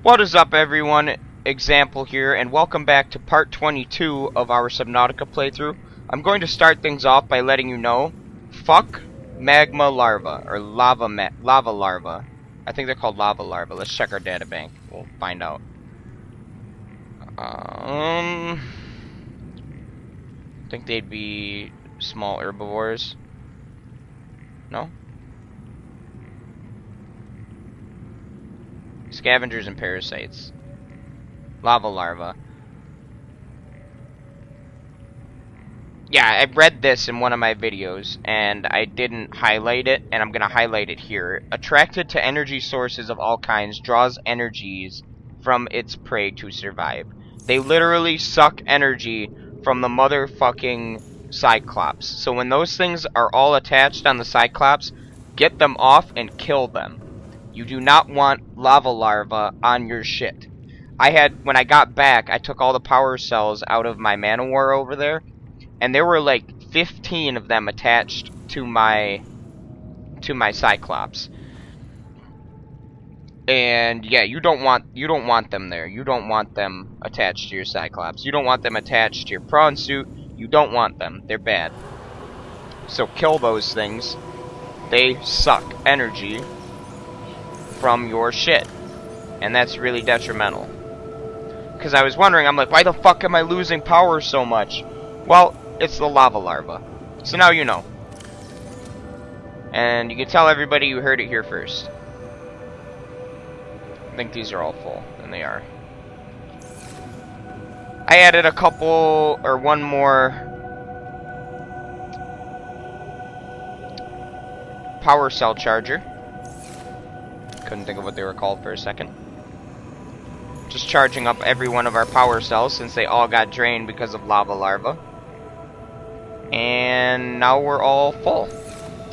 What is up, everyone? Example here, and welcome back to part 22 of our Subnautica playthrough. I'm going to start things off by letting you know, fuck magma larva, or lava larva. I think they're called lava larva. Let's check our data bank. We'll find out. I think they'd be small herbivores. No? Scavengers and parasites. Lava larva. Yeah, I read this in one of my videos, and I didn't highlight it, and I'm gonna highlight it here. Attracted to energy sources of all kinds, draws energies from its prey to survive. They literally suck energy from the motherfucking Cyclops. So when those things are all attached on the Cyclops, get them off and kill them. You do not want lava larva on your shit. When I got back, I took all the power cells out of my Manowar over there, and there were like 15 of them attached to my Cyclops. And yeah, you don't want them there. You don't want them attached to your Cyclops. You don't want them attached to your prawn suit. You don't want them. They're bad. So kill those things. They suck energy from your shit, and that's really detrimental. Because I was wondering, I'm like, why the fuck am I losing power so much? Well, it's the lava larva. So now you know. And you can tell everybody you heard it here first. I think these are all full, and they are. I added a couple, or one more power cell charger. Couldn't think of what they were called for a second. Just charging up every one of our power cells since they all got drained because of lava larva. And now we're all full.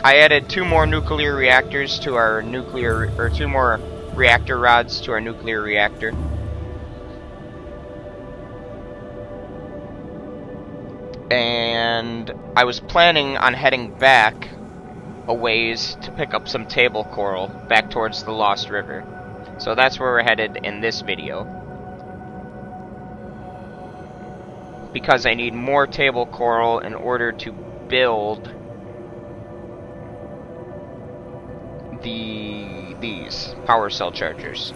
I added two more nuclear reactors to our two more reactor rods to our nuclear reactor. And I was planning on heading back a ways to pick up some table coral back towards the Lost River. So that's where we're headed in this video. Because I need more table coral in order to build these power cell chargers.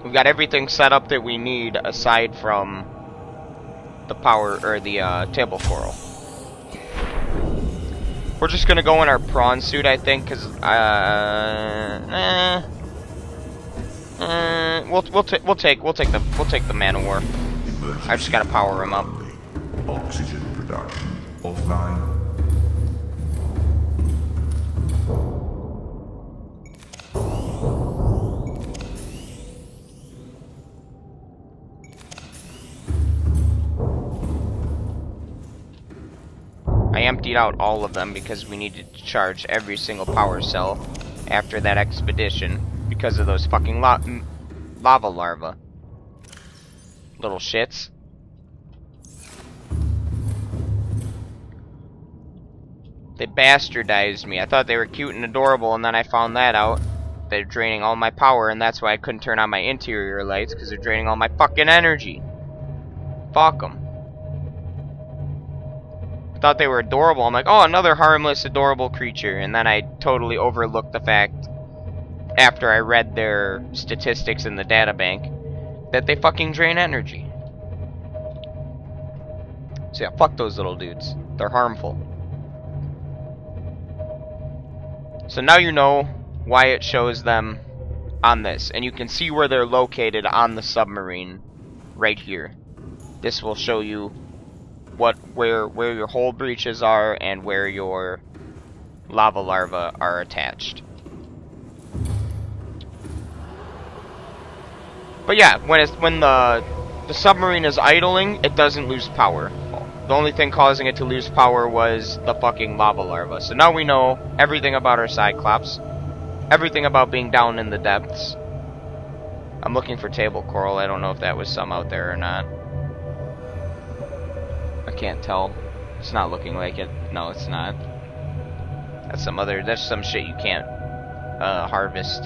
We've got everything set up that we need aside from the power or the table coral. We're just gonna go in our prawn suit, I think, because we'll take the Manowar. I just gotta power him up. Oxygen production offline. I emptied out all of them because we needed to charge every single power cell after that expedition because of those fucking lava larva. Little shits. They bastardized me. I thought they were cute and adorable, and then I found that out. They're draining all my power, and that's why I couldn't turn on my interior lights, because they're draining all my fucking energy. Fuck them. Thought they were adorable. I'm like, oh, another harmless, adorable creature. And then I totally overlooked the fact, after I read their statistics in the data bank, that they fucking drain energy. So yeah, fuck those little dudes. They're harmful. So now you know why it shows them on this. And you can see where they're located on the submarine right here. This will show you where your hull breaches are and where your lava larvae are attached. But yeah, when the submarine is idling, it doesn't lose power. The only thing causing it to lose power was the fucking lava larva. So now we know everything about our Cyclops, everything about being down in the depths. I'm looking for table coral. I don't know if that was some out there or not. I can't tell. It's not looking like it. No, it's not. That's some shit you can't harvest.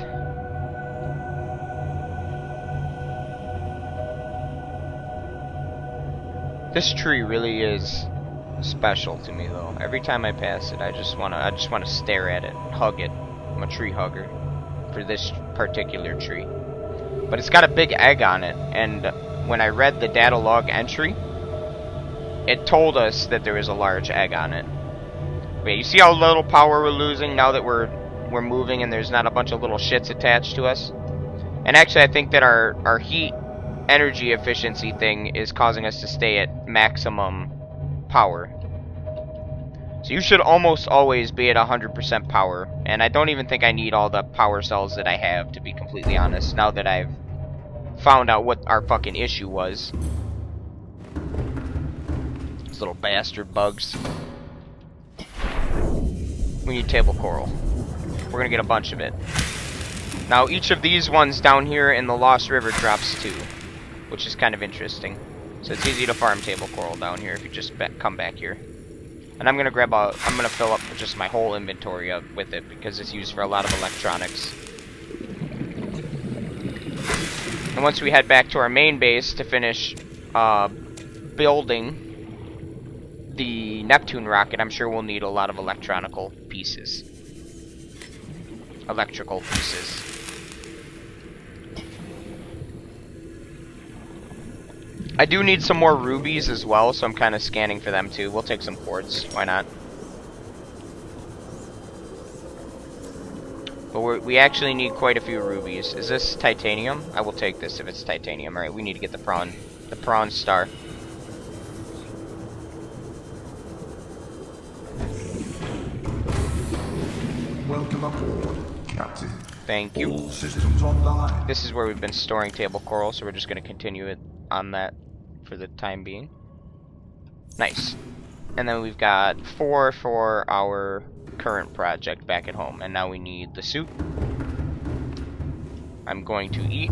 This tree really is special to me, though. Every time I pass it, I just wanna stare at it, hug it. I'm a tree hugger for this particular tree. But it's got a big egg on it, and when I read the data log entry, it told us that there was a large egg on it. Wait, you see how little power we're losing now that we're moving and there's not a bunch of little shits attached to us? And actually, I think that our heat energy efficiency thing is causing us to stay at maximum power. So you should almost always be at 100% power, and I don't even think I need all the power cells that I have, to be completely honest, now that I've found out what our fucking issue was. These little bastard bugs. We need table coral. We're gonna get a bunch of it. Now each of these ones down here in the Lost River drops 2, which is kind of interesting. So it's easy to farm table coral down here if you just come back here. And I'm gonna fill up just my whole inventory up with it because it's used for a lot of electronics. And once we head back to our main base to finish building the Neptune rocket, I'm sure we'll need a lot of electrical pieces. I do need some more rubies as well, so I'm kind of scanning for them too. We'll take some quartz. Why not? But we actually need quite a few rubies. Is this titanium? I will take this if it's titanium. Alright, we need to get the prawn star. Welcome aboard, Captain. Thank you. All systems online. This is where we've been storing table coral, so we're just going to continue it on that for the time being. Nice. And then we've got 4 for our current project back at home. And now we need the suit. I'm going to eat.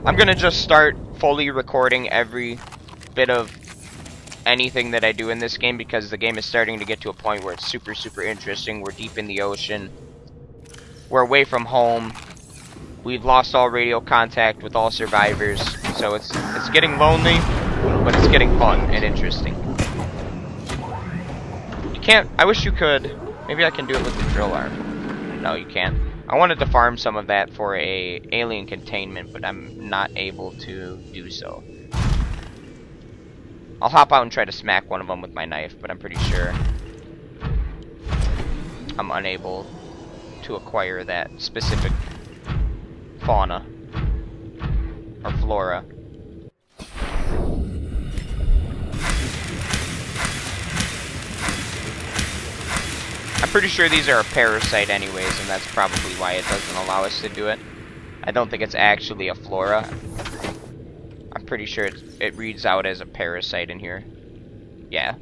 I'm going to just start fully recording every bit of anything that I do in this game because the game is starting to get to a point where it's super, super interesting. We're deep in the ocean. We're away from home. We've lost all radio contact with all survivors, so it's getting lonely, but it's getting fun and interesting. You can't. I wish you could. Maybe I can do it with the drill arm. No, you can't. I wanted to farm some of that for a alien containment, but I'm not able to do so. I'll hop out and try to smack one of them with my knife, but I'm pretty sure I'm unable to acquire that specific fauna or flora. I'm pretty sure these are a parasite anyways, and that's probably why it doesn't allow us to do it. I don't think it's actually a flora. I'm pretty sure it reads out as a parasite in here. Yeah.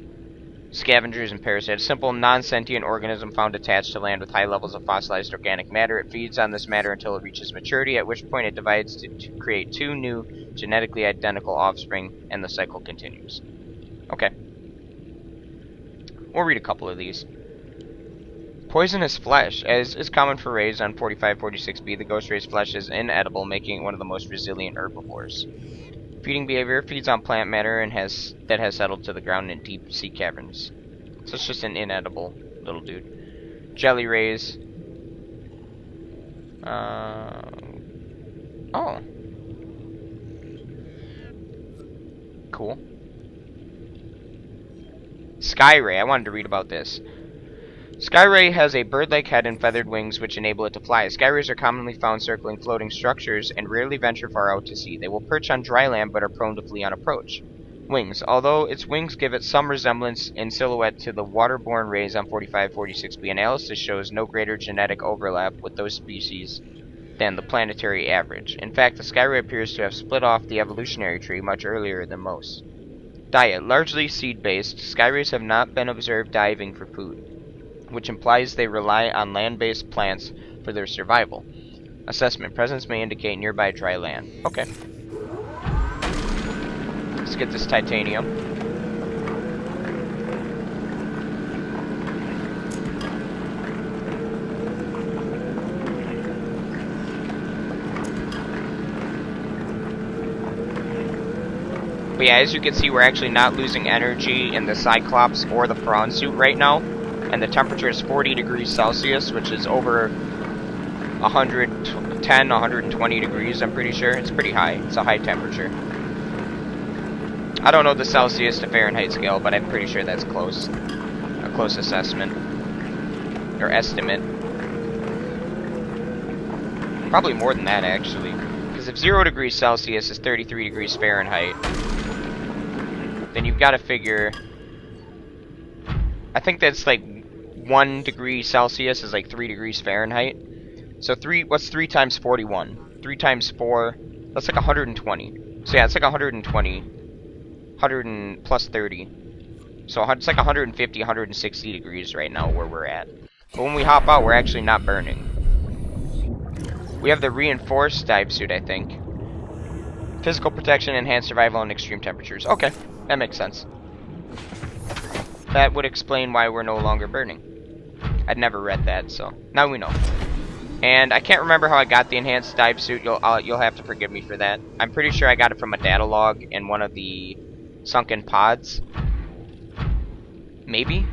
Scavengers and parasites. A simple non-sentient organism found attached to land with high levels of fossilized organic matter. It feeds on this matter until it reaches maturity, at which point it divides to create 2 new genetically identical offspring, and the cycle continues. Okay. We'll read a couple of these. Poisonous flesh. As is common for rays on 4546b, the ghost ray's flesh is inedible, making it one of the most resilient herbivores. Feeding behavior: feeds on plant matter and that has settled to the ground in deep sea caverns. So it's just an inedible little dude. Jelly rays. Oh. Cool. Sky ray. I wanted to read about this. Skyray has a bird-like head and feathered wings which enable it to fly. Skyrays are commonly found circling floating structures and rarely venture far out to sea. They will perch on dry land but are prone to flee on approach. Wings. Although its wings give it some resemblance in silhouette to the waterborne rays on 4546b, analysis shows no greater genetic overlap with those species than the planetary average. In fact, the Skyray appears to have split off the evolutionary tree much earlier than most. Diet. Largely seed-based, Skyrays have not been observed diving for food, which implies they rely on land-based plants for their survival. Assessment. Presence may indicate nearby dry land. Okay. Let's get this titanium. But yeah, as you can see, we're actually not losing energy in the Cyclops or the prawn suit right now. And the temperature is 40 degrees Celsius, which is over 110, 120 degrees, I'm pretty sure. It's pretty high. It's a high temperature. I don't know the Celsius to Fahrenheit scale, but I'm pretty sure that's close. A close assessment. Or estimate. Probably more than that, actually. Because if 0 degrees Celsius is 33 degrees Fahrenheit, then you've got to figure... I think that's like 1 degree Celsius is like 3 degrees Fahrenheit. So what's 3 times 41? 3 times 4, that's like 120. So yeah, it's like 120. 100 plus 30. So it's like 150, 160 degrees right now where we're at. But when we hop out, we're actually not burning. We have the reinforced dive suit, I think. Physical protection, enhanced survival in extreme temperatures. Okay, that makes sense. That would explain why we're no longer burning. I'd never read that, so now we know. And I can't remember how I got the enhanced dive suit. You'll have to forgive me for that. I'm pretty sure I got it from a data log in one of the sunken pods. Maybe?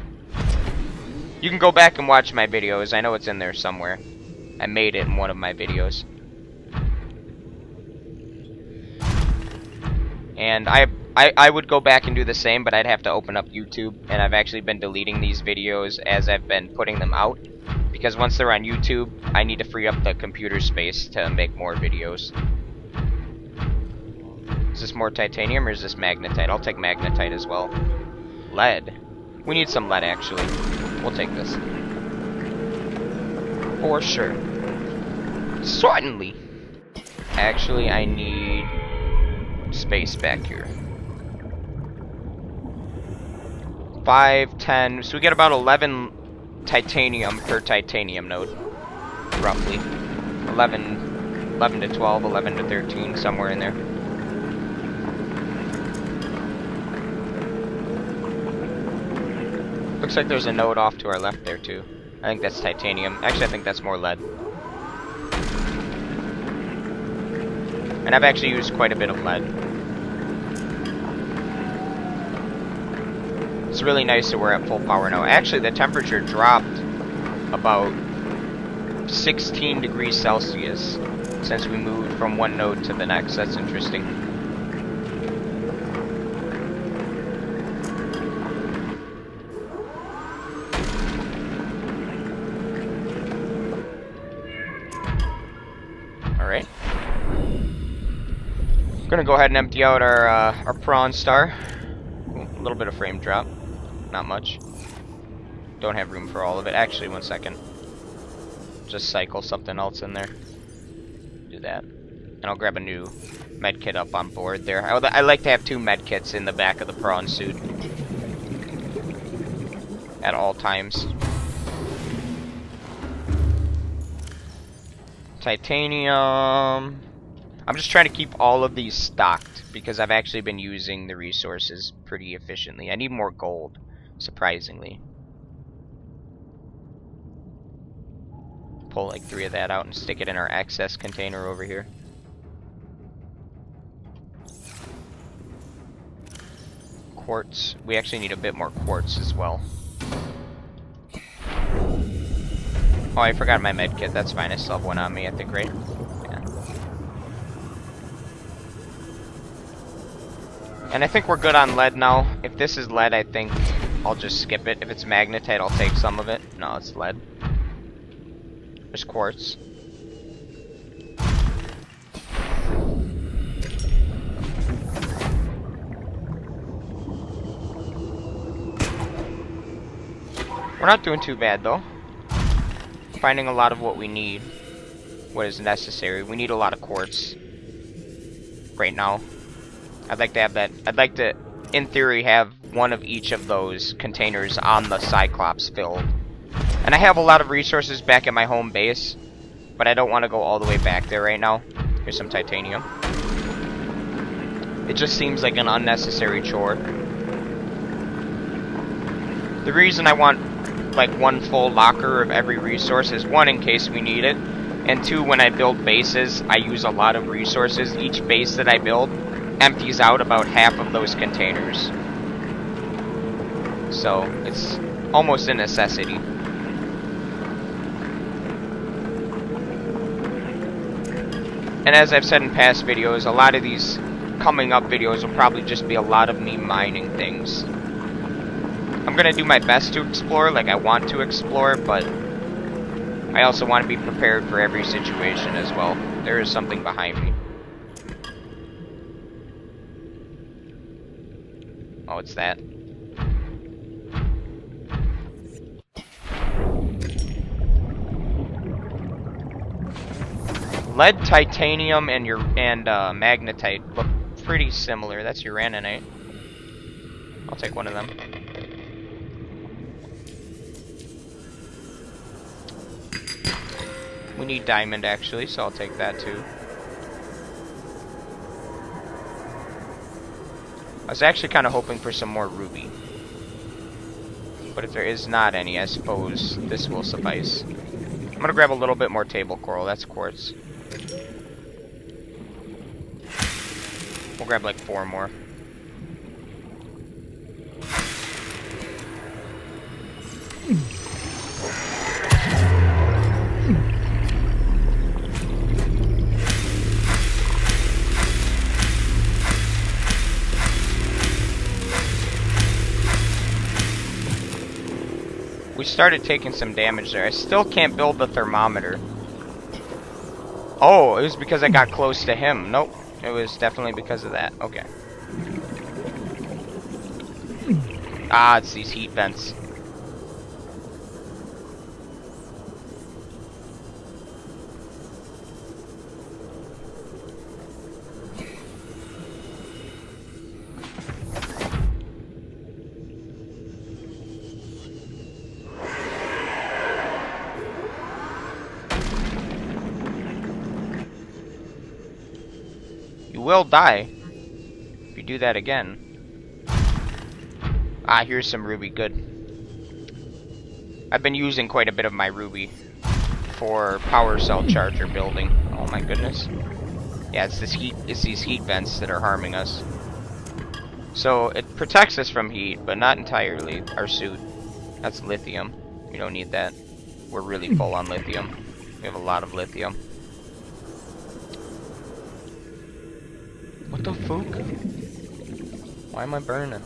You can go back and watch my videos. I know it's in there somewhere. I made it in one of my videos. And I would go back and do the same, but I'd have to open up YouTube. And I've actually been deleting these videos as I've been putting them out. Because once they're on YouTube, I need to free up the computer space to make more videos. Is this more titanium or is this magnetite? I'll take magnetite as well. Lead. We need some lead, actually. We'll take this. For sure. Certainly. Actually, I need space back here. 5, 10. So we get about 11 titanium per titanium node. Roughly. 11 to 12, 11 to 13, somewhere in there. Looks like there's a node off to our left there too. I think that's titanium. Actually, I think that's more lead. And I've actually used quite a bit of lead. It's really nice that we're at full power now. Actually, the temperature dropped about 16 degrees Celsius since we moved from one node to the next. That's interesting. Alright. Gonna go ahead and empty out our prawn star. A little bit of frame drop. Not much. Don't have room for all of it. Actually, one second. Just cycle something else in there. Do that. And I'll grab a new med kit up on board there. I like to have 2 med kits in the back of the prawn suit. At all times. Titanium. I'm just trying to keep all of these stocked because I've actually been using the resources pretty efficiently. I need more gold, surprisingly. Pull like 3 of that out and stick it in our excess container over here. Quartz. We actually need a bit more quartz as well. Oh, I forgot my med kit. That's fine. I still have one on me, I think, right? Yeah. And I think we're good on lead now. If this is lead, I think I'll just skip it. If it's magnetite, I'll take some of it. No, it's lead. There's quartz. We're not doing too bad, though. Finding a lot of what we need. What is necessary. We need a lot of quartz. Right now. I'd like to have that. I'd like to, in theory, have one of each of those containers on the Cyclops filled. And I have a lot of resources back at my home base. But I don't want to go all the way back there right now. Here's some titanium. It just seems like an unnecessary chore. The reason I want like one full locker of every resource is 1, in case we need it, and 2, when I build bases, I use a lot of resources. Each base that I build empties out about half of those containers. So it's almost a necessity. And as I've said in past videos, a lot of these coming up videos will probably just be a lot of me mining things. I'm gonna do my best to explore like I want to explore, but I also want to be prepared for every situation as well. There is something behind me. Oh, it's that. Lead, titanium, and magnetite look pretty similar. That's uraninite. I'll take one of them. We need diamond actually, so I'll take that too. I was actually kind of hoping for some more ruby. But if there is not any, I suppose this will suffice. I'm gonna grab a little bit more table coral. That's quartz. We'll grab like 4 more. We started taking some damage there. I still can't build the thermometer. Oh, it was because I got close to him. Nope. It was definitely because of that. Okay. Ah, it's these heat vents. You will die if you do that again. Ah, here's some ruby. Good. I've been using quite a bit of my ruby for power cell charger building. Oh my goodness. Yeah, it's this heat. It's these heat vents that are harming us. So it protects us from heat, but not entirely. Our suit. That's lithium. We don't need that. We're really full on lithium. We have a lot of lithium. What the fuck? Why am I burning?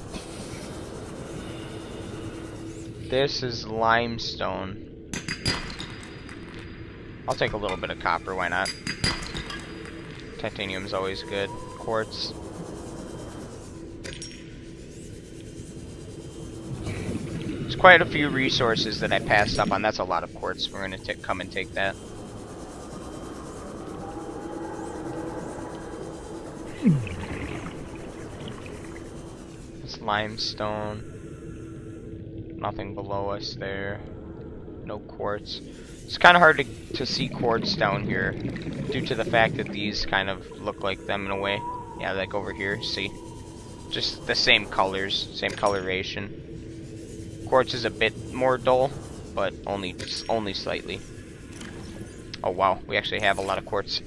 This is limestone. I'll take a little bit of copper, why not? Titanium's always good. Quartz. There's quite a few resources that I passed up on. That's a lot of quartz. We're gonna come and take that. It's limestone. Nothing below us there. No quartz. It's kind of hard to see quartz down here due to the fact that these kind of look like them in a way. Yeah, like over here, see? Just the same colors, same coloration. Quartz is a bit more dull, but only slightly. Oh wow, we actually have a lot of quartz.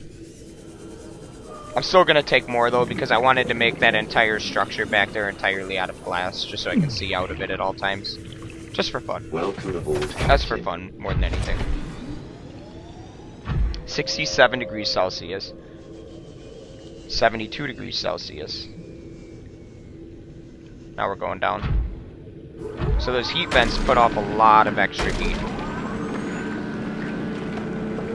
I'm still gonna take more though because I wanted to make that entire structure back there entirely out of glass, just so I can see out of it at all times. Just for fun. Welcome aboard. That's for fun, more than anything. 67 degrees Celsius. 72 degrees Celsius. Now we're going down. So those heat vents put off a lot of extra heat.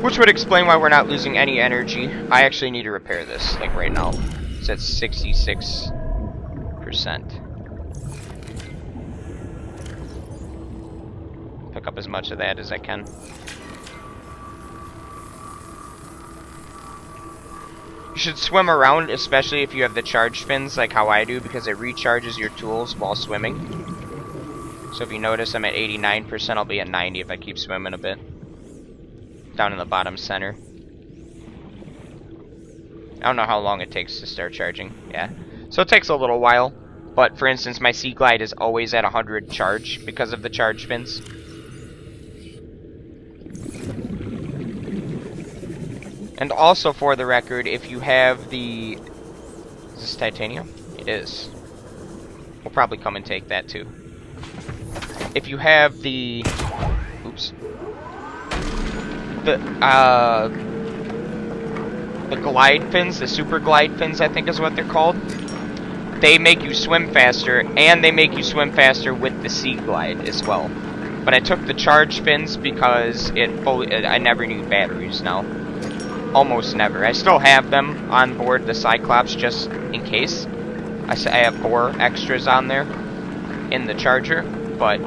Which would explain why we're not losing any energy. I actually need to repair this, like right now. It's at 66%. Pick up as much of that as I can. You should swim around, especially if you have the charge fins, like how I do, because it recharges your tools while swimming. So if you notice, I'm at 89%, I'll be at 90 if I keep swimming a bit. Down in the bottom center. I don't know how long it takes to start charging. Yeah. So it takes a little while. But for instance, my Sea Glide is always at 100 charge because of the charge fins. And also for the record, if you have the Is this titanium? It is. We'll probably come and take that too. If you have the... Oops. The glide fins, the super glide fins, I think is what they're called. They make you swim faster, and they make you swim faster with the sea glide as well. But I took the charge fins because I never need batteries now. Almost never. I still have them on board the Cyclops just in case. I have 4 extras on there in the charger, but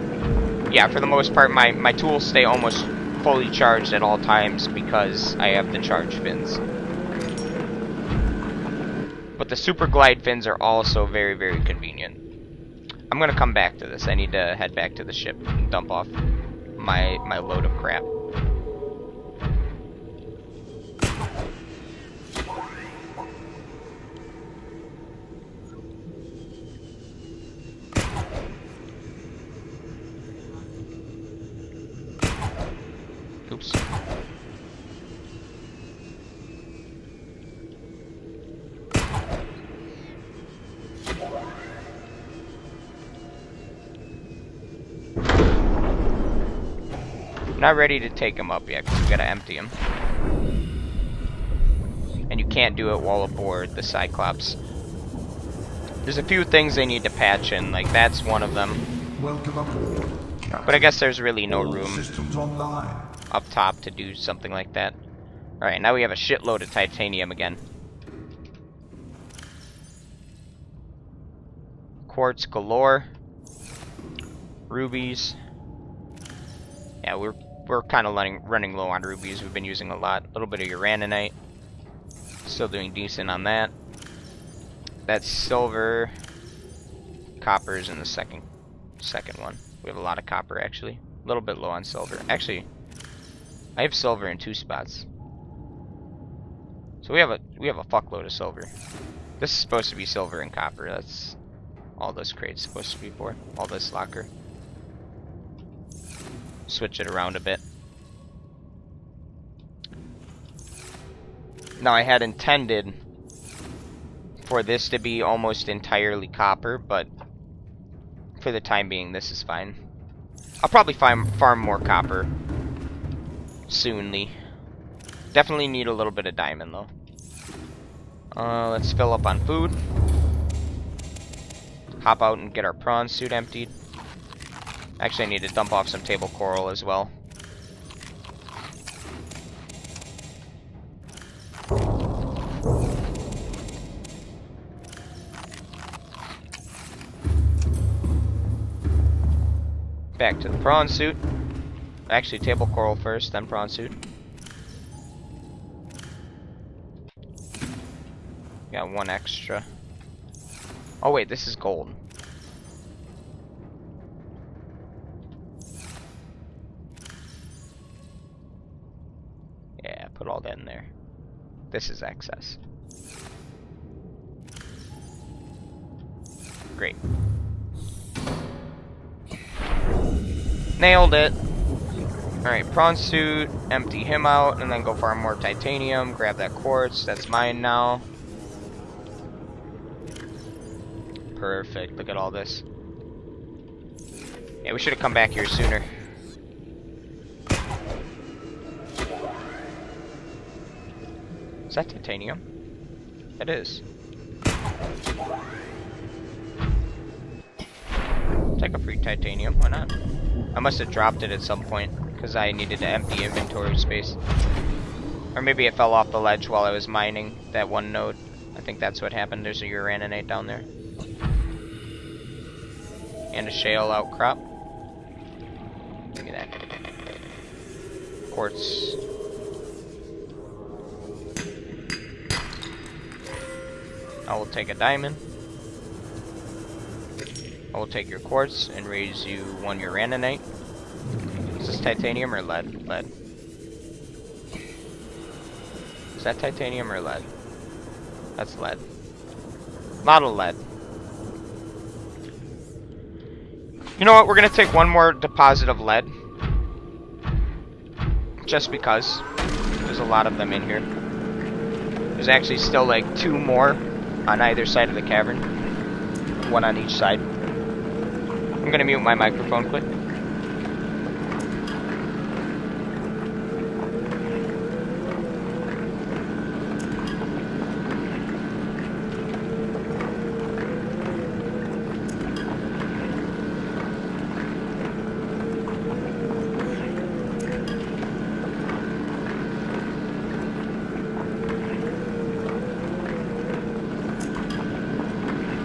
yeah, for the most part, my tools stay almost fully charged at all times because I have the charge fins. But the super glide fins are also very, very convenient. I'm gonna come back to this. I need to head back to the ship and dump off my load of crap. Oops. Not ready to take him up yet because we gotta empty him. And you can't do it while aboard the Cyclops. There's a few things they need to patch in, like that's one of them. Welcome aboard, Captain. But I guess there's really no All room systems online. up top to do something like that. Alright, now we have a shitload of titanium again. Quartz galore. Rubies. Yeah, we're kind of running low on rubies. We've been using a lot. A little bit of uraninite. Still doing decent on that. That's silver. Copper's in the second one. We have a lot of copper actually. A little bit low on silver. Actually, I have silver in 2 spots. So we have a fuckload of silver. This is supposed to be silver and copper. That's all this crate's supposed to be for. All this locker. Switch it around a bit. Now I had intended for this to be almost entirely copper, but for the time being this is fine. I'll probably farm more copper soonly. Definitely need a little bit of diamond though. Let's fill up on food. Hop out and get our prawn suit emptied. Actually, I need to dump off some table coral as well. Back to the prawn suit. Actually, table coral first, then prawn suit. Got 1 extra. Oh wait, this is gold. Yeah, put all that in there. This is excess. Great. Nailed it. Alright, prawn suit, empty him out, and then go farm more titanium, grab that quartz, that's mine now. Perfect, look at all this. Yeah, we should have come back here sooner. Is that titanium? It is. Take a free titanium, why not? I must have dropped it at some point because I needed to empty inventory space. Or maybe it fell off the ledge while I was mining that one node. I think that's what happened. There's a uraninite down there. And a shale outcrop. Give me that. Quartz. I will take a diamond. I will take your quartz and raise you 1 uraninite. Is this titanium or lead? Lead. Is that titanium or lead? That's lead. A lot of lead. You know what? We're gonna take 1 more deposit of lead. Just because. There's a lot of them in here. There's actually still like 2 more on either side of the cavern. One on each side. I'm gonna mute my microphone quick.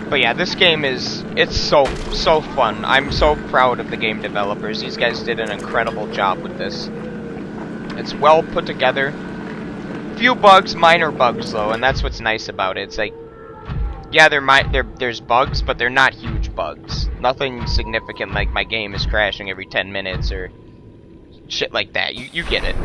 But yeah, this game it's so fun. I'm so proud of the game developers. These guys did an incredible job with this. It's well put together. Few bugs, minor bugs though, and that's what's nice about it. It's like, yeah, there's bugs, but they're not huge bugs. Nothing significant like my game is crashing every 10 minutes or shit like that. You get it.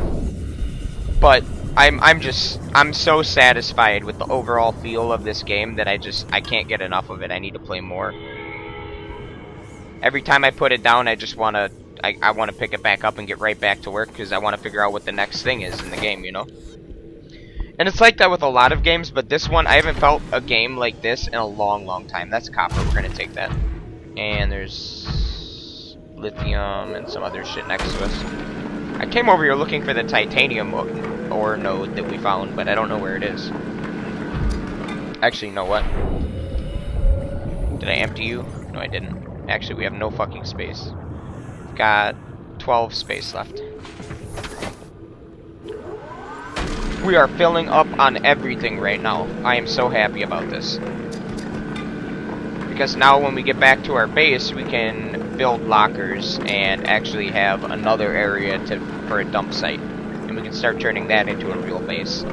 But I'm so satisfied with the overall feel of this game that I can't get enough of it. I need to play more. Every time I put it down, I just wanna pick it back up and get right back to work because I want to figure out what the next thing is in the game, you know? And it's like that with a lot of games, but this one, I haven't felt a game like this in a long time. That's copper. We're gonna take that. And there's lithium and some other shit next to us. I came over here looking for the titanium ore node that we found, but I don't know where it is. Actually, you know what? Did I empty you? No, I didn't. Actually, we have no fucking space. We've got 12 space left. We are filling up on everything right now. I am so happy about this. Because now when we get back to our base, we can build lockers and actually have another area for a dump site. And we can start turning that into a real base.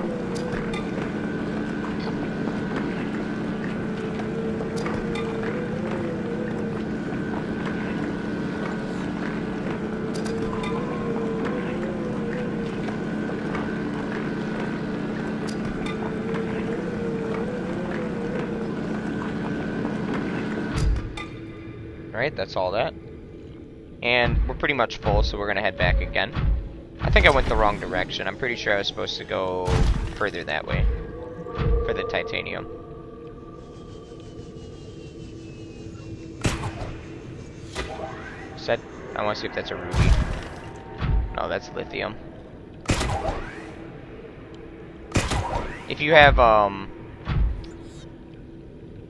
Alright, that's all that. And we're pretty much full, so we're gonna head back again. I think I went the wrong direction. I'm pretty sure I was supposed to go further that way for the titanium. I want to see if that's a ruby. No, that's lithium. If you have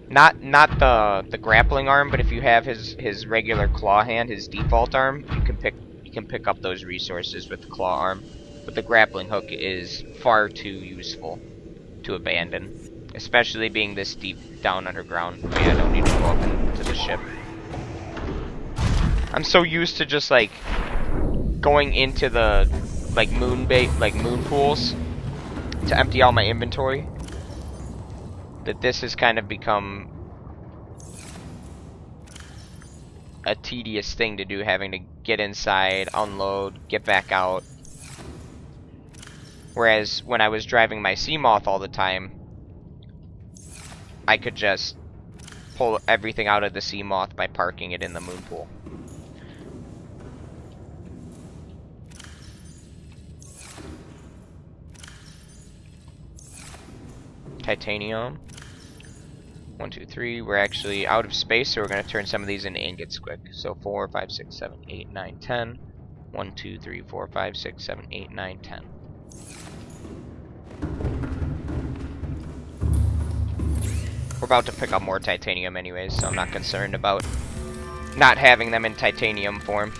not the grappling arm, but if you have his regular claw hand, his default arm, you can pick up those resources with the claw arm. But the grappling hook is far too useful to abandon, especially being this deep down underground. Oh yeah, I don't need to go up into the ship. I'm so used to just like going into the moon pools to empty out my inventory, that this has kind of become a tedious thing to do, having to get inside, unload, get back out. Whereas when I was driving my Seamoth all the time, I could just pull everything out of the Seamoth by parking it in the moon pool. Titanium. 1, 2, 3. We're actually out of space, so we're going to turn some of these into ingots quick. So 4, 5, 6, 7, 8, 9, 10. 1, 2, 3, 4, 5, 6, 7, 8, 9, 10. We're about to pick up more titanium anyways, so I'm not concerned about not having them in titanium form.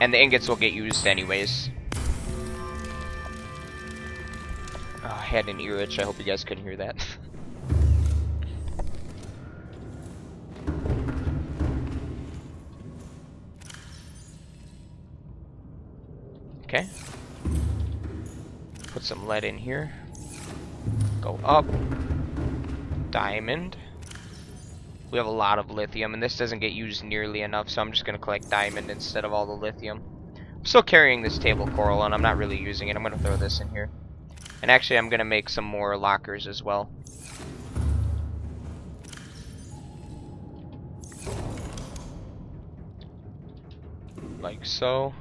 And the ingots will get used anyways. Oh, I had an ear itch. I hope you guys couldn't hear that. Okay. Put some lead in here. Go up. Diamond. We have a lot of lithium, and this doesn't get used nearly enough, so I'm just going to collect diamond instead of all the lithium. I'm still carrying this table coral, and I'm not really using it. I'm going to throw this in here. And actually, I'm going to make some more lockers as well. Like so.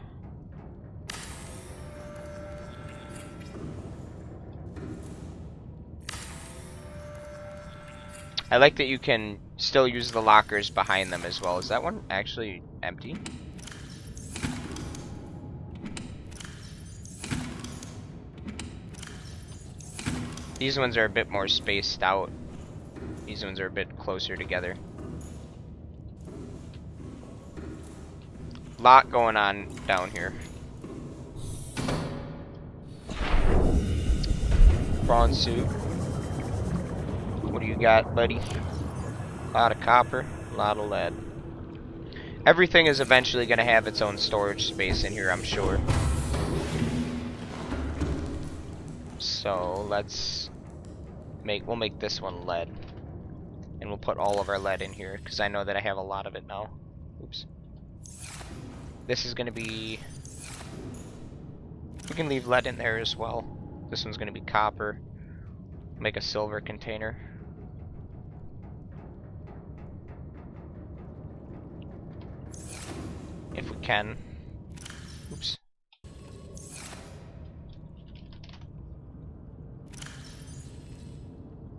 I like that you can still use the lockers behind them as well. Is that one actually empty? These ones are a bit more spaced out. These ones are a bit closer together. Lot going on down here. Prawn suit. What do you got, buddy? A lot of copper, a lot of lead. Everything is eventually going to have its own storage space in here, I'm sure. So we'll make this one lead. And we'll put all of our lead in here, because I know that I have a lot of it now. Oops. This is going to be... We can leave lead in there as well. This one's going to be copper. Make a silver container. If we can. Oops.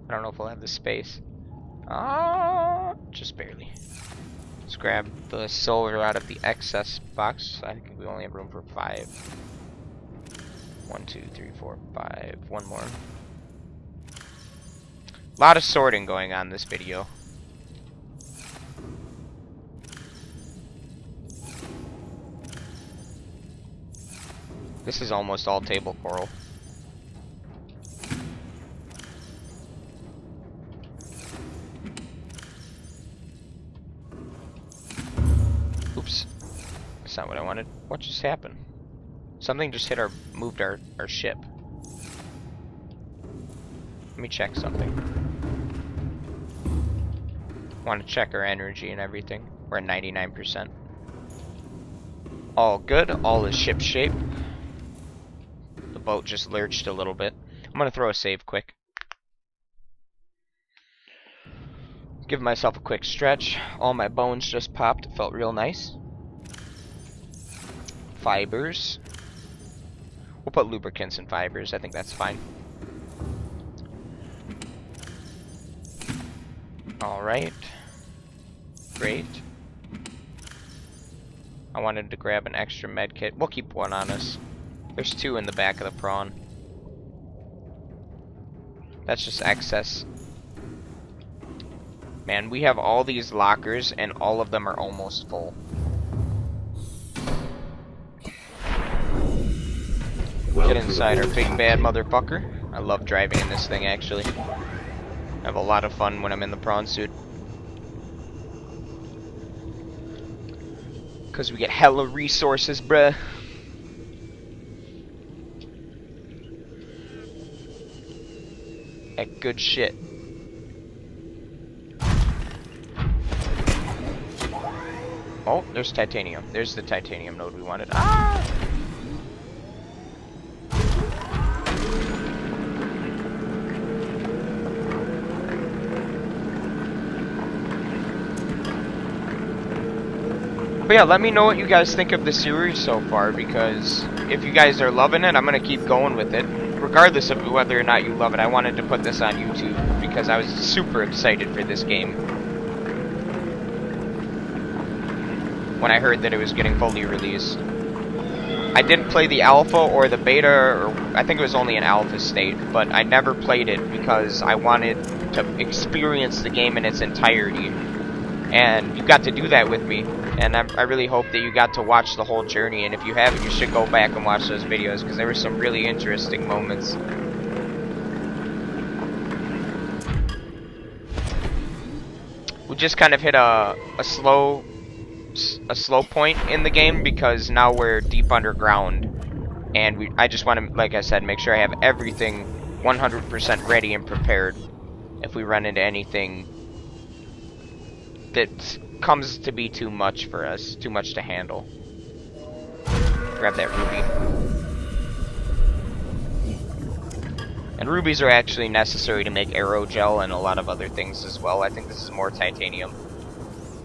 I don't know if we'll have the space. Just barely. Let's grab the silver out of the excess box. I think we only have room for 5. 1, 2, 3, 4, 5. One more. A lot of sorting going on this video. This is almost all table coral. Oops. That's not what I wanted. What just happened? Something just moved our ship. Let me check something. Want to check our energy and everything. We're at 99%. All good. All is ship shape. The boat just lurched a little bit. I'm gonna throw a save quick. Give myself a quick stretch. All my bones just popped. It felt real nice. Fibers. We'll put lubricants and fibers. I think that's fine. Alright. Great. I wanted to grab an extra med kit. We'll keep one on us. There's 2 in the back of the prawn. That's just excess. Man, we have all these lockers and all of them are almost full. Get inside our big bad motherfucker. I love driving in this thing actually. I have a lot of fun when I'm in the prawn suit. Cause we get hella resources, bruh. That good shit. Oh, there's titanium. There's the titanium node we wanted. Ah! But yeah, let me know what you guys think of the series so far, because if you guys are loving it, I'm going to keep going with it. Regardless of whether or not you love it, I wanted to put this on YouTube because I was super excited for this game when I heard that it was getting fully released. I didn't play the alpha or the beta, or I think it was only an alpha state, but I never played it because I wanted to experience the game in its entirety. And you got to do that with me, and I really hope that you got to watch the whole journey, and if you haven't, you should go back and watch those videos, because there were some really interesting moments. We just kind of hit a slow point in the game, because now we're deep underground, and I just want to, like I said, make sure I have everything 100% ready and prepared if we run into anything that comes to be too much for us, too much to handle. Grab that ruby. And rubies are actually necessary to make aerogel and a lot of other things as well. I think this is more titanium.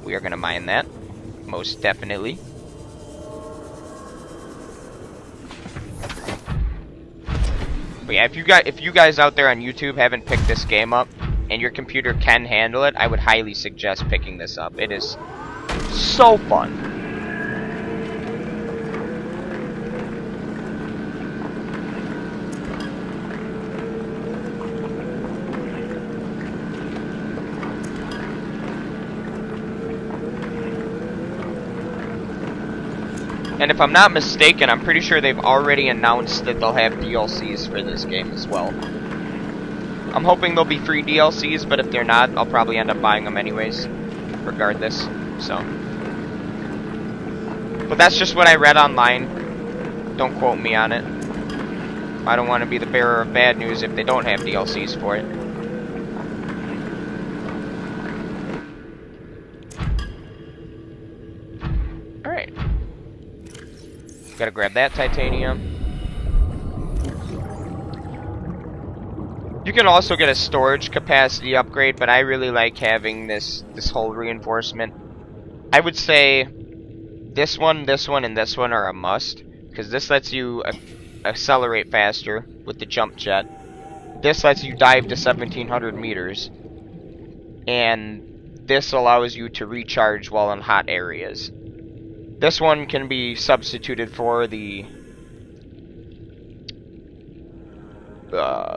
We are going to mine that, most definitely. But yeah, if you guys out there on YouTube haven't picked this game up, and your computer can handle it, I would highly suggest picking this up. It is so fun. And if I'm not mistaken, I'm pretty sure they've already announced that they'll have DLCs for this game as well. I'm hoping they'll be free DLCs, but if they're not, I'll probably end up buying them anyways, regardless. So, but that's just what I read online. Don't quote me on it. I don't want to be the bearer of bad news if they don't have DLCs for it. Alright. Gotta grab that titanium. You can also get a storage capacity upgrade, but I really like having this whole reinforcement. I would say this one, and this one are a must, because this lets you accelerate faster with the jump jet. This lets you dive to 1700 meters, and this allows you to recharge while in hot areas. This one can be substituted for the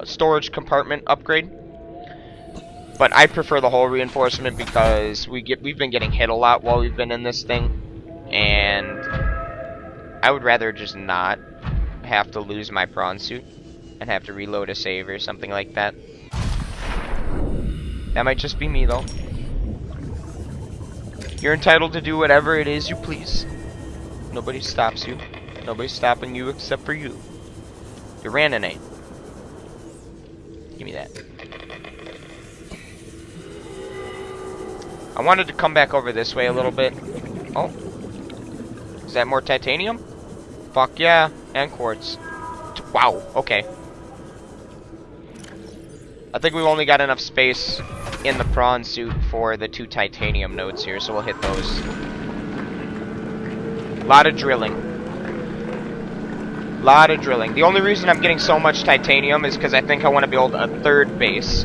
storage compartment upgrade, but I prefer the whole reinforcement because we've been getting hit a lot while we've been in this thing, and I would rather just not have to lose my prawn suit and have to reload a save or something like that. That might just be me though. You're entitled to do whatever it is you please. Nobody stops you. Nobody's stopping you except for you. Uranite. Give me that. I wanted to come back over this way a little bit. Oh. Is that more titanium? Fuck yeah. And quartz. Wow. Okay. I think we've only got enough space in the prawn suit for the 2 titanium nodes here, so we'll hit those. Lot of drilling. Lot of drilling. The only reason I'm getting so much titanium is because I think I want to build a 3rd base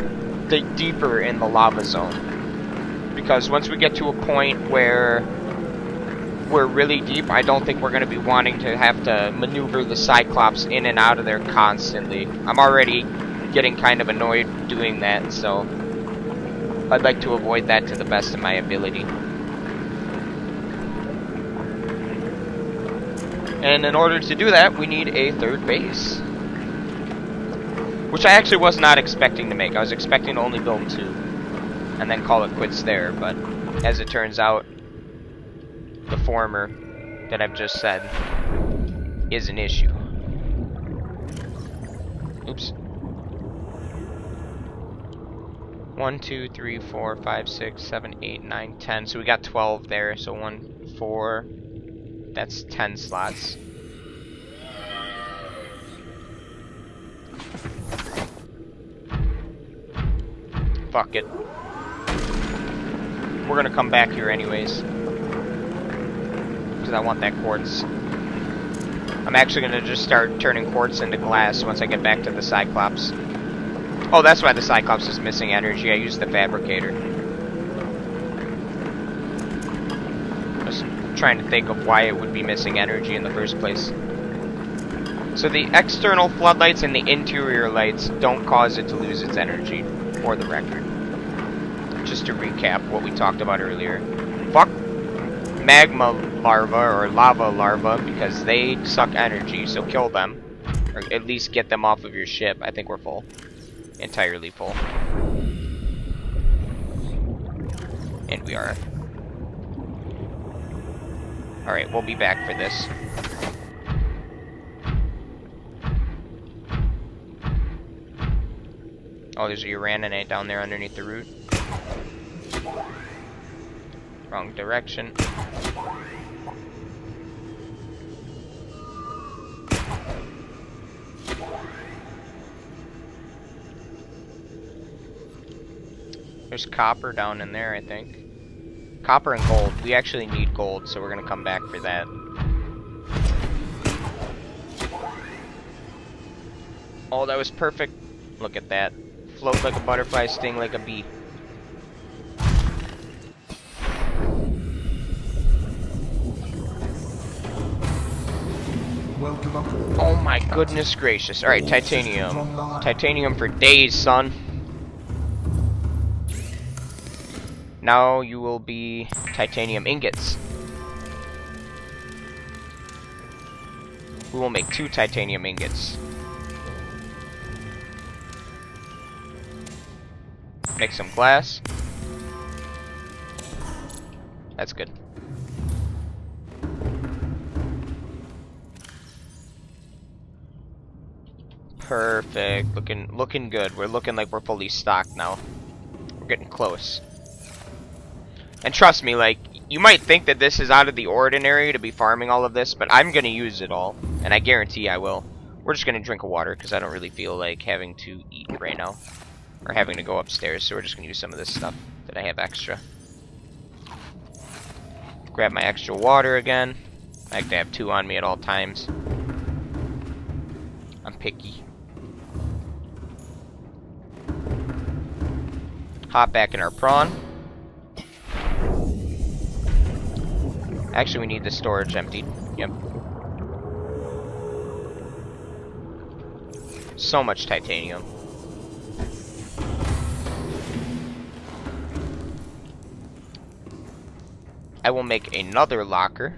deeper in the lava zone. Because once we get to a point where we're really deep, I don't think we're going to be wanting to have to maneuver the Cyclops in and out of there constantly. I'm already getting kind of annoyed doing that, so I'd like to avoid that to the best of my ability. And in order to do that, we need a 3rd base. Which I actually was not expecting to make. I was expecting to only build 2. And then call it quits there. But as it turns out, the former that I've just said is an issue. Oops. 1, 2, 3, 4, 5, 6, 7, 8, 9, 10. So we got 12 there. So 1, 4... That's 10 slots. Fuck it. We're gonna come back here anyways. Because I want that quartz. I'm actually gonna just start turning quartz into glass once I get back to the Cyclops. Oh, that's why the Cyclops is missing energy. I used the fabricator. Trying to think of why it would be missing energy in the first place. So the external floodlights and the interior lights don't cause it to lose its energy, for the record. Just to recap what we talked about earlier. Fuck magma larva or lava larva because they suck energy, so kill them. Or at least get them off of your ship. I think we're full. Entirely full. And we are. Alright, we'll be back for this. Oh, there's a uranite down there underneath the root. Wrong direction. There's copper down in there, I think. Copper and gold. We actually need gold, so we're gonna come back for that. Oh, that was perfect. Look at that. Float like a butterfly, sting like a bee. Welcome aboard. Oh my goodness gracious. Alright, titanium. Titanium for days, son. Now you will be titanium ingots. We will make 2 titanium ingots. Make some glass. That's good. Perfect. Looking good. We're looking like we're fully stocked now. We're getting close. And trust me, like, you might think that this is out of the ordinary to be farming all of this, but I'm gonna use it all, and I guarantee I will. We're just gonna drink water because I don't really feel like having to eat right now, or having to go upstairs. So we're just gonna use some of this stuff that I have extra. Grab my extra water again. I like to have 2 on me at all times. I'm picky. Hop back in our prawn. Actually, we need the storage emptied. Yep. So much titanium. I will make another locker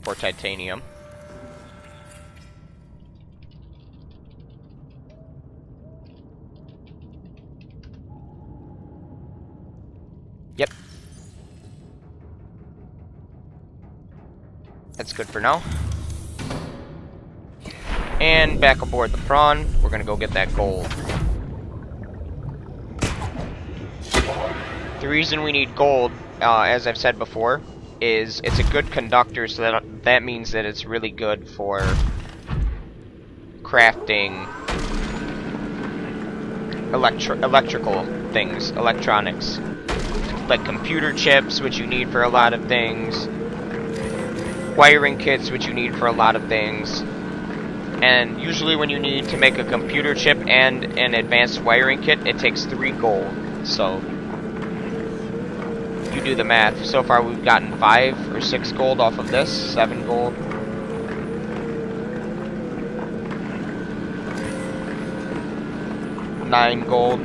for titanium. Yep. That's good for now. And back aboard the prawn, we're gonna go get that gold. The reason we need gold, as I've said before, is it's a good conductor, so that means that it's really good for crafting electrical things, electronics. Like computer chips, which you need for a lot of things. Wiring kits, which you need for a lot of things. And usually when you need to make a computer chip and an advanced wiring kit, it takes 3 gold. So you do the math. So far we've gotten 5 or 6 gold off of this. 7 gold. $9 gold.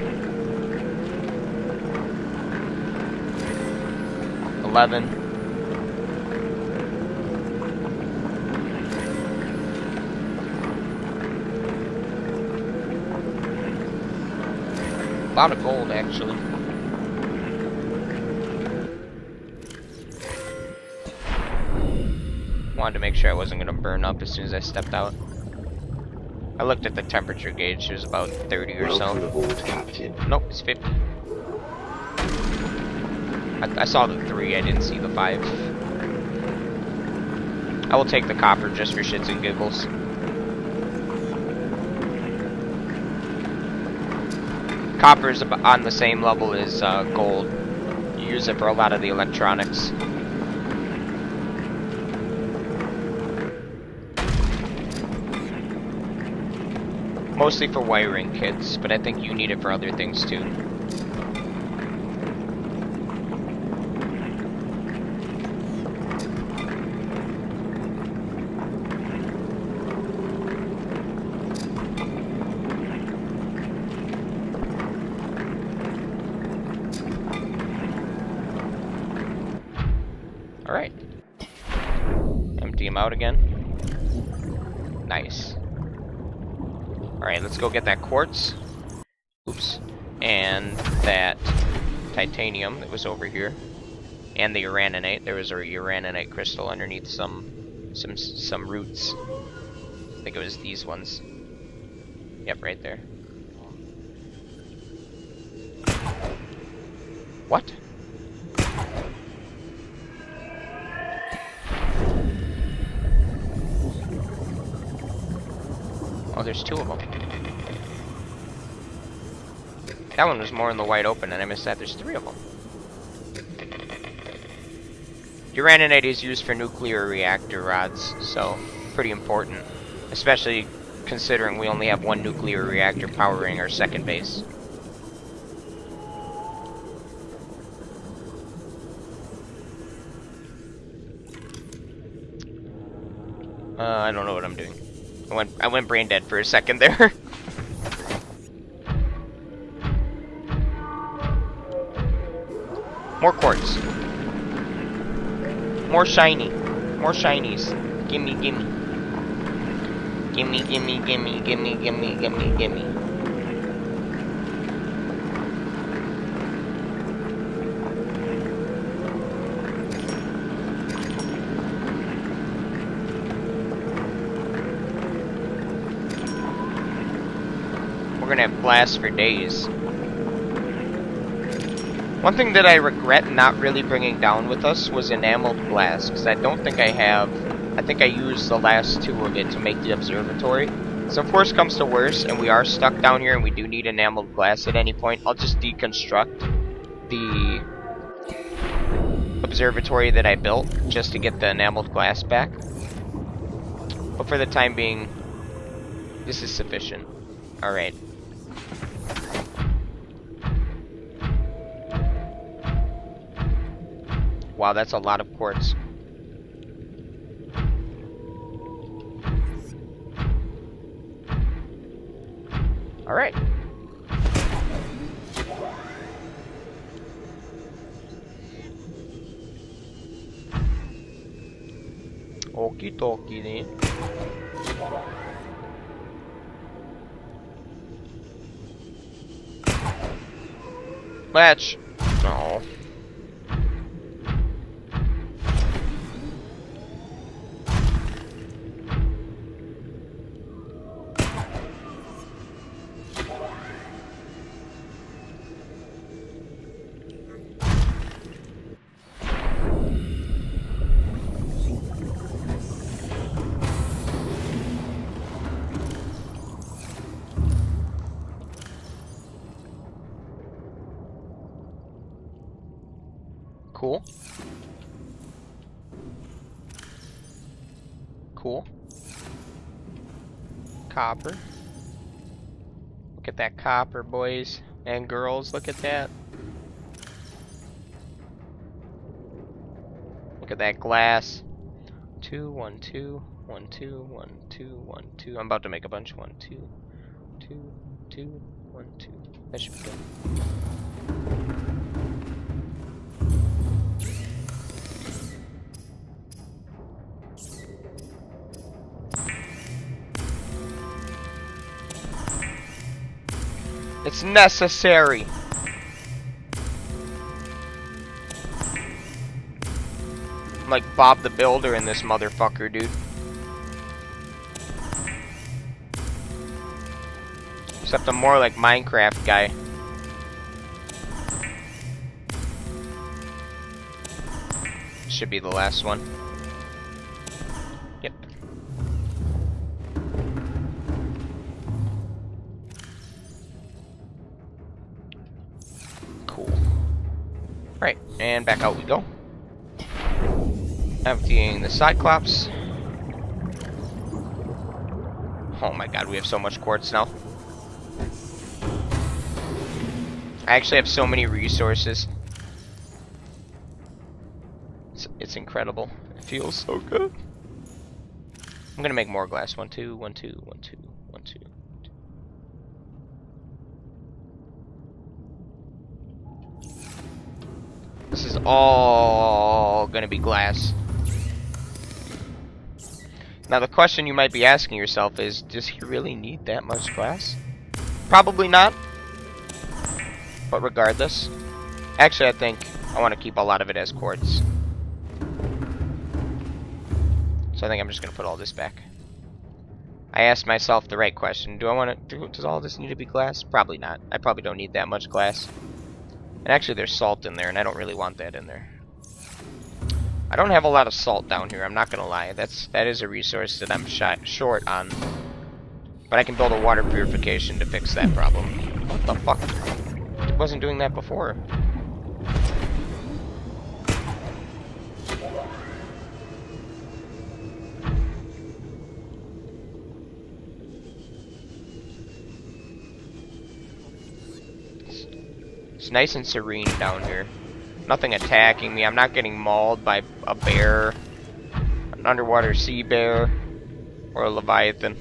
11. A lot of gold, actually. Wanted to make sure I wasn't going to burn up as soon as I stepped out. I looked at the temperature gauge. It was about 30 or so. Nope, it's 50. I saw the 3, I didn't see the 5. I will take the copper just for shits and giggles. Copper is on the same level as gold. You use it for a lot of the electronics. Mostly for wiring kits, but I think you need it for other things too. Alright. Empty them out again. Nice. Alright, let's go get that quartz. Oops. And that titanium that was over here. And the uraninite. There was a uraninite crystal underneath some roots. I think it was these ones. Yep, right there. What? Oh, there's 2 of them. That one was more in the wide open, and I missed that. There's 3 of them. Uraninite is used for nuclear reactor rods, so pretty important. Especially considering we only have one nuclear reactor powering our second base. I don't know what I'm doing. I went brain dead for a second there. More quartz. More shiny. More shinies. Gimme, gimme. Gimme, gimme, gimme, gimme, gimme, gimme, gimme. We're gonna have blasts for days. One thing that I regret not really bringing down with us was enameled glass, because I don't think I have. I think I used the last two of it to make the observatory. So if worse comes to worse, and we are stuck down here and we do need enameled glass at any point, I'll just deconstruct the observatory that I built just to get the enameled glass back. But for the time being, this is sufficient. Alright. Wow, that's a lot of quartz. Alright. Okie dokie then. Latch. No. Cool. Cool. Copper. Look at that copper, boys and girls. Look at that. Look at that glass. 2, 1, 2, 1, 2, 1, 2, 1, 2. I'm about to make a bunch. 1, 2, 2, 2, 1, 2. That should be good. It's necessary. I'm like Bob the Builder in this motherfucker, dude. Except I'm more like Minecraft guy. Should be the last one. Yep. Cool. Right, and back out we go. Emptying the Cyclops. Oh my god, we have so much quartz now. I actually have so many resources. It's incredible. It feels so good. I'm gonna make more glass. 1, 2, 1, 2, 1, 2, 1, 2. This is all gonna be glass. Now the question you might be asking yourself is, does he really need that much glass? Probably not. But regardless, actually I think I want to keep a lot of it as quartz. So I think I'm just gonna put all this back. I asked myself the right question. Do I want to? Does all this need to be glass? Probably not. I probably don't need that much glass. And actually, there's salt in there, and I don't really want that in there. I don't have a lot of salt down here. I'm not gonna lie. That is a resource that I'm short on. But I can build a water purification to fix that problem. What the fuck? It wasn't doing that before. It's nice and serene down here. Nothing attacking me. I'm not getting mauled by a bear, an underwater sea bear, or a leviathan.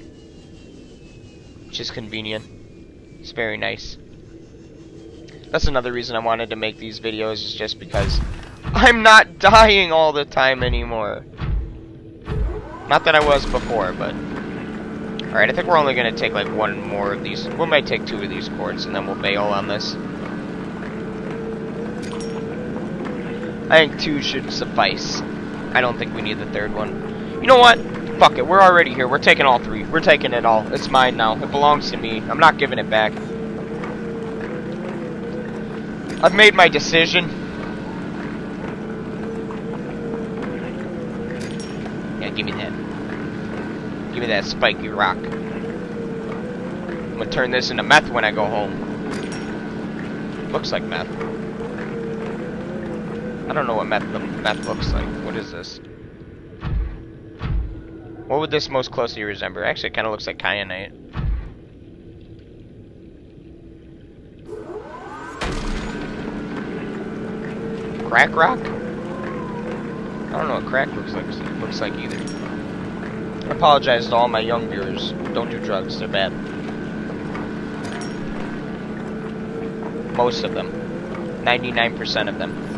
Which is convenient. It's very nice. That's another reason I wanted to make these videos, is just because I'm not dying all the time anymore. Not that I was before, but... Alright, I think we're only going to take like one more of these. We might take 2 of these quartz, and then we'll bail on this. I think 2 should suffice. I don't think we need the 3rd one. You know what? Fuck it, we're already here. We're taking all 3. We're taking it all. It's mine now. It belongs to me. I'm not giving it back. I've made my decision. Yeah, give me that. Give me that spiky rock. I'm gonna turn this into meth when I go home. Looks like meth. I don't know what meth looks like. What is this? What would this most closely resemble? Actually, it kind of looks like kyanite. Crack rock? I don't know what crack looks like either. I apologize to all my young viewers. Don't do drugs, they're bad. Most of them. 99% of them.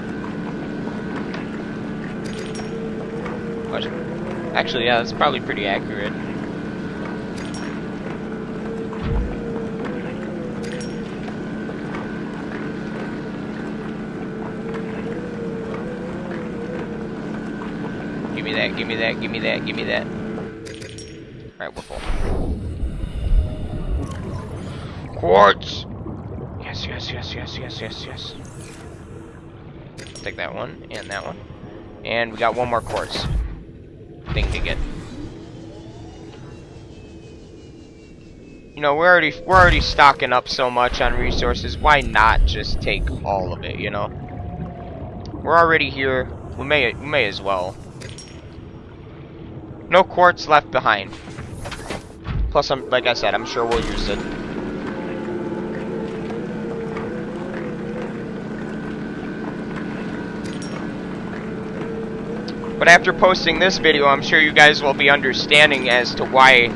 Actually, yeah, that's probably pretty accurate. Give me that, give me that, give me that, give me that. Alright, we're full. Quartz! Yes, yes, yes, yes, yes, yes, yes. I'll take that one, and that one. And we got one more quartz thing to get. You know, we're already stocking up so much on resources. Why not just take all of it, you know? We're already here. We may as well. No quartz left behind. Plus, like I said, I'm sure we'll use it. But after posting this video, I'm sure you guys will be understanding as to why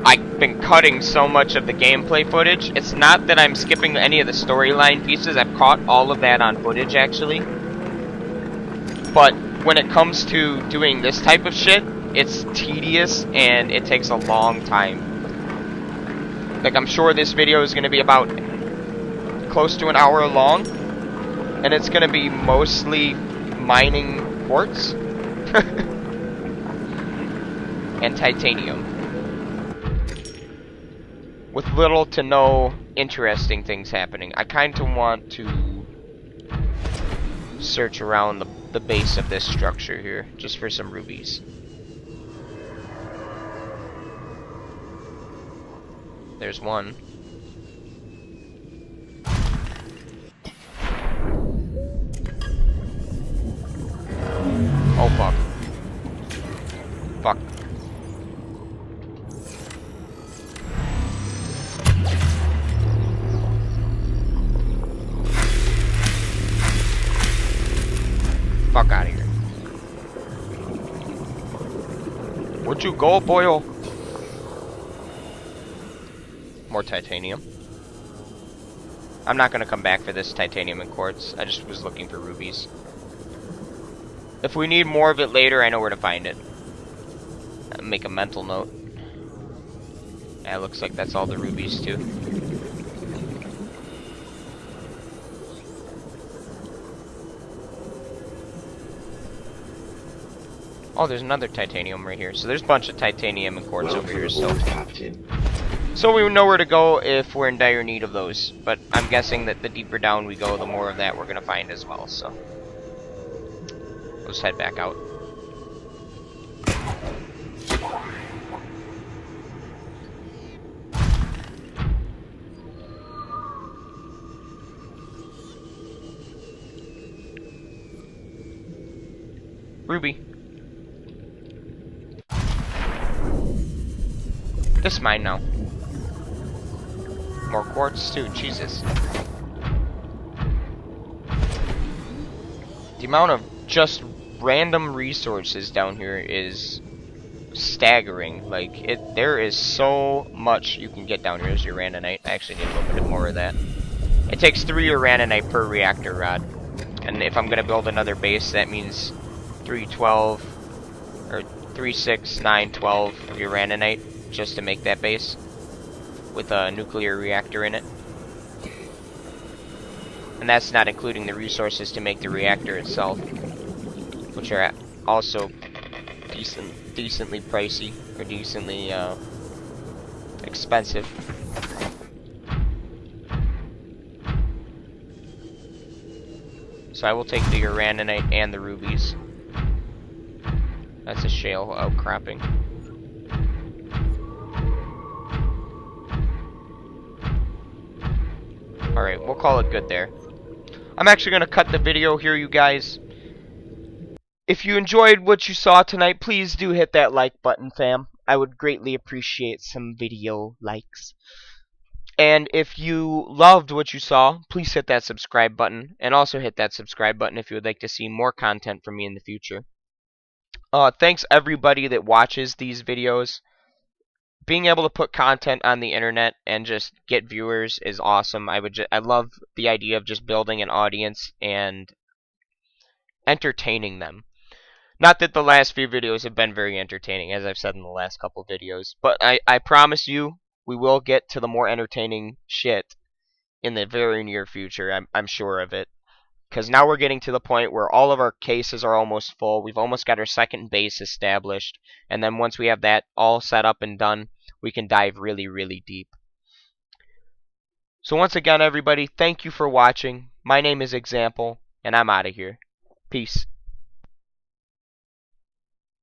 I've been cutting so much of the gameplay footage. It's not that I'm skipping any of the storyline pieces. I've caught all of that on footage, actually. But when it comes to doing this type of shit, it's tedious and it takes a long time. Like, I'm sure this video is going to be about close to an hour long, and it's going to be mostly mining quartz and titanium, with little to no interesting things happening. I kind of want to search around the base of this structure here, just for some rubies. There's one. Oh, fuck. Fuck. Fuck out of here. Where'd you go, boyo? More titanium. I'm not gonna come back for this titanium and quartz. I just was looking for rubies. If we need more of it later, I know where to find it. Make a mental note. Yeah, it looks like that's all the rubies too. Oh, there's another titanium right here. So there's a bunch of titanium and quartz over here still. So we know where to go if we're in dire need of those. But I'm guessing that the deeper down we go, the more of that we're gonna find as well. So let's head back out. Ruby. This is mine now. More quartz too, Jesus. amount of just random resources down here is staggering. Like, there is so much you can get down here. There's uraninite. I actually need a little bit more of that. It takes 3 uraninite per reactor rod. And if I'm going to build another base, that means 312, or 3, 6, 9, 12 uraninite just to make that base with a nuclear reactor in it. And that's not including the resources to make the reactor itself, which are also decently pricey, or decently expensive. So I will take the uraninite and the rubies. That's a shale outcropping. Alright, we'll call it good there. I'm actually going to cut the video here, you guys. If you enjoyed what you saw tonight, please do hit that like button, fam. I would greatly appreciate some video likes. And if you loved what you saw, please hit that subscribe button. And also hit that subscribe button if you would like to see more content from me in the future. Thanks everybody that watches these videos. Being able to put content on the internet and just get viewers is awesome. I love the idea of just building an audience and entertaining them. Not that the last few videos have been very entertaining, as I've said in the last couple videos, but I promise you we will get to the more entertaining shit in the very near future. I'm sure of it. Because now we're getting to the point where all of our cases are almost full. We've almost got our second base established. And then once we have that all set up and done, we can dive really, really deep. So once again, everybody, thank you for watching. My name is Exxample, and I'm out of here. Peace.